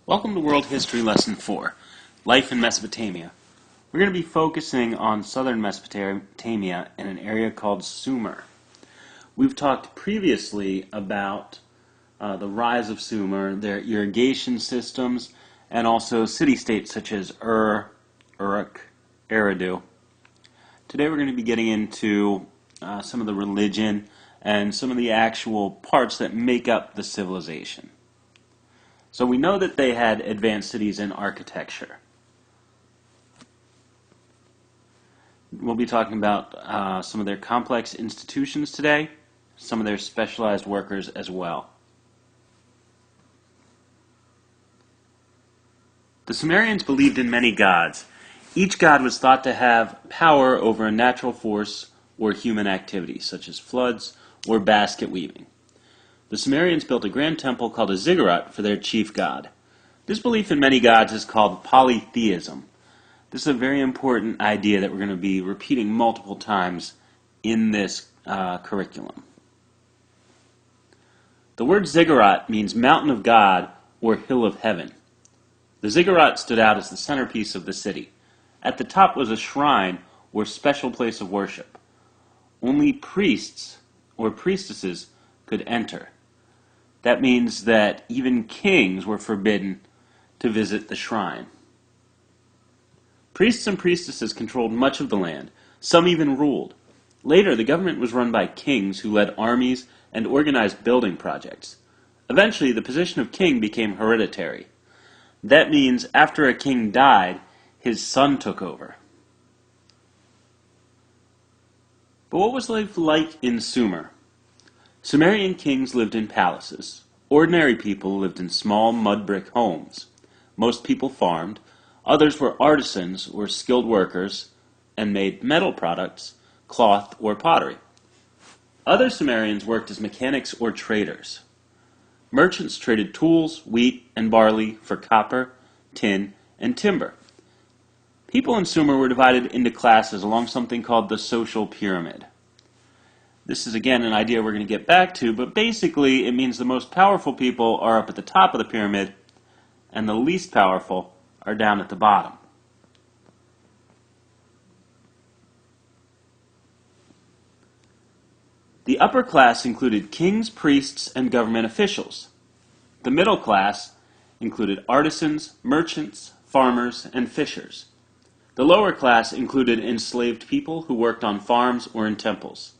Welcome to World History Lesson 4, Life in Mesopotamia. We're going to be focusing on southern Mesopotamia in an area called Sumer. We've talked previously about the rise of Sumer, their irrigation systems, and also city-states such as Uruk, Eridu. Today we're going to be getting into some of the religion and some of the actual parts that make up the civilization. So we know that they had advanced cities in architecture. We'll be talking about some of their complex institutions today, some of their specialized workers as well. The Sumerians believed in many gods. Each god was thought to have power over a natural force or human activity, such as floods or basket weaving. The Sumerians built a grand temple called a ziggurat for their chief god. This belief in many gods is called polytheism. This is a very important idea that we're going to be repeating multiple times in this curriculum. The word ziggurat means mountain of God or hill of heaven. The ziggurat stood out as the centerpiece of the city. At the top was a shrine or special place of worship. Only priests or priestesses could enter. That means that even kings were forbidden to visit the shrine. Priests and priestesses controlled much of the land. Some even ruled. Later, the government was run by kings who led armies and organized building projects. Eventually, the position of king became hereditary. That means after a king died, his son took over. But what was life like in Sumer? Sumerian kings lived in palaces. Ordinary people lived in small mud brick homes. Most people farmed. Others were artisans or skilled workers and made metal products, cloth, or pottery. Other Sumerians worked as mechanics or traders. Merchants traded tools, wheat, and barley for copper, tin, and timber. People in Sumer were divided into classes along something called the social pyramid. This is, again, an idea we're going to get back to, but basically it means the most powerful people are up at the top of the pyramid, and the least powerful are down at the bottom. The upper class included kings, priests, and government officials. The middle class included artisans, merchants, farmers, and fishers. The lower class included enslaved people who worked on farms or in temples.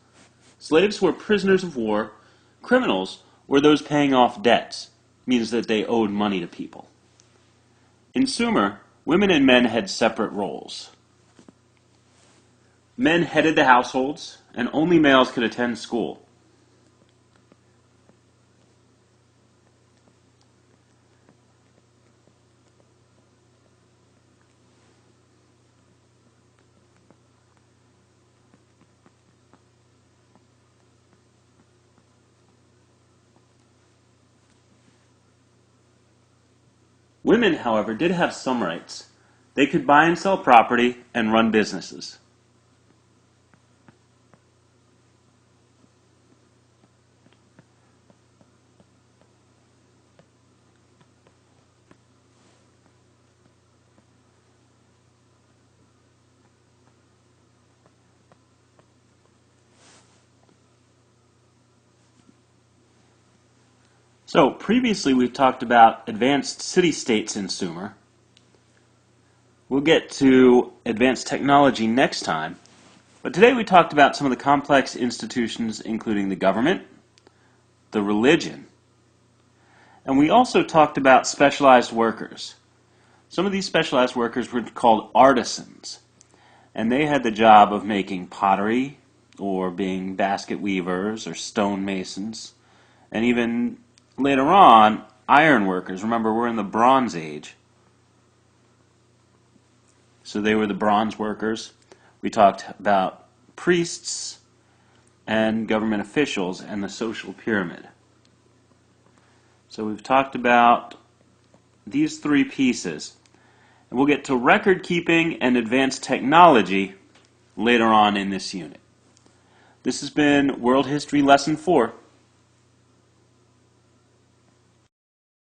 Slaves were prisoners of war. Criminals were those paying off debts, means that they owed money to people. In Sumer, women and men had separate roles. Men headed the households, and only males could attend school. Women, however, did have some rights. They could buy and sell property and run businesses. So, previously we've talked about advanced city-states in Sumer. We'll get to advanced technology next time, but today we talked about some of the complex institutions including the government, the religion, and we also talked about specialized workers. Some of these specialized workers were called artisans, and they had the job of making pottery, or being basket weavers, or stone masons, and even later on, iron workers. Remember, we're in the Bronze Age. So they were the bronze workers. We talked about priests and government officials and the social pyramid. So we've talked about these three pieces. And we'll get to record keeping and advanced technology later on in this unit. This has been World History Lesson 4.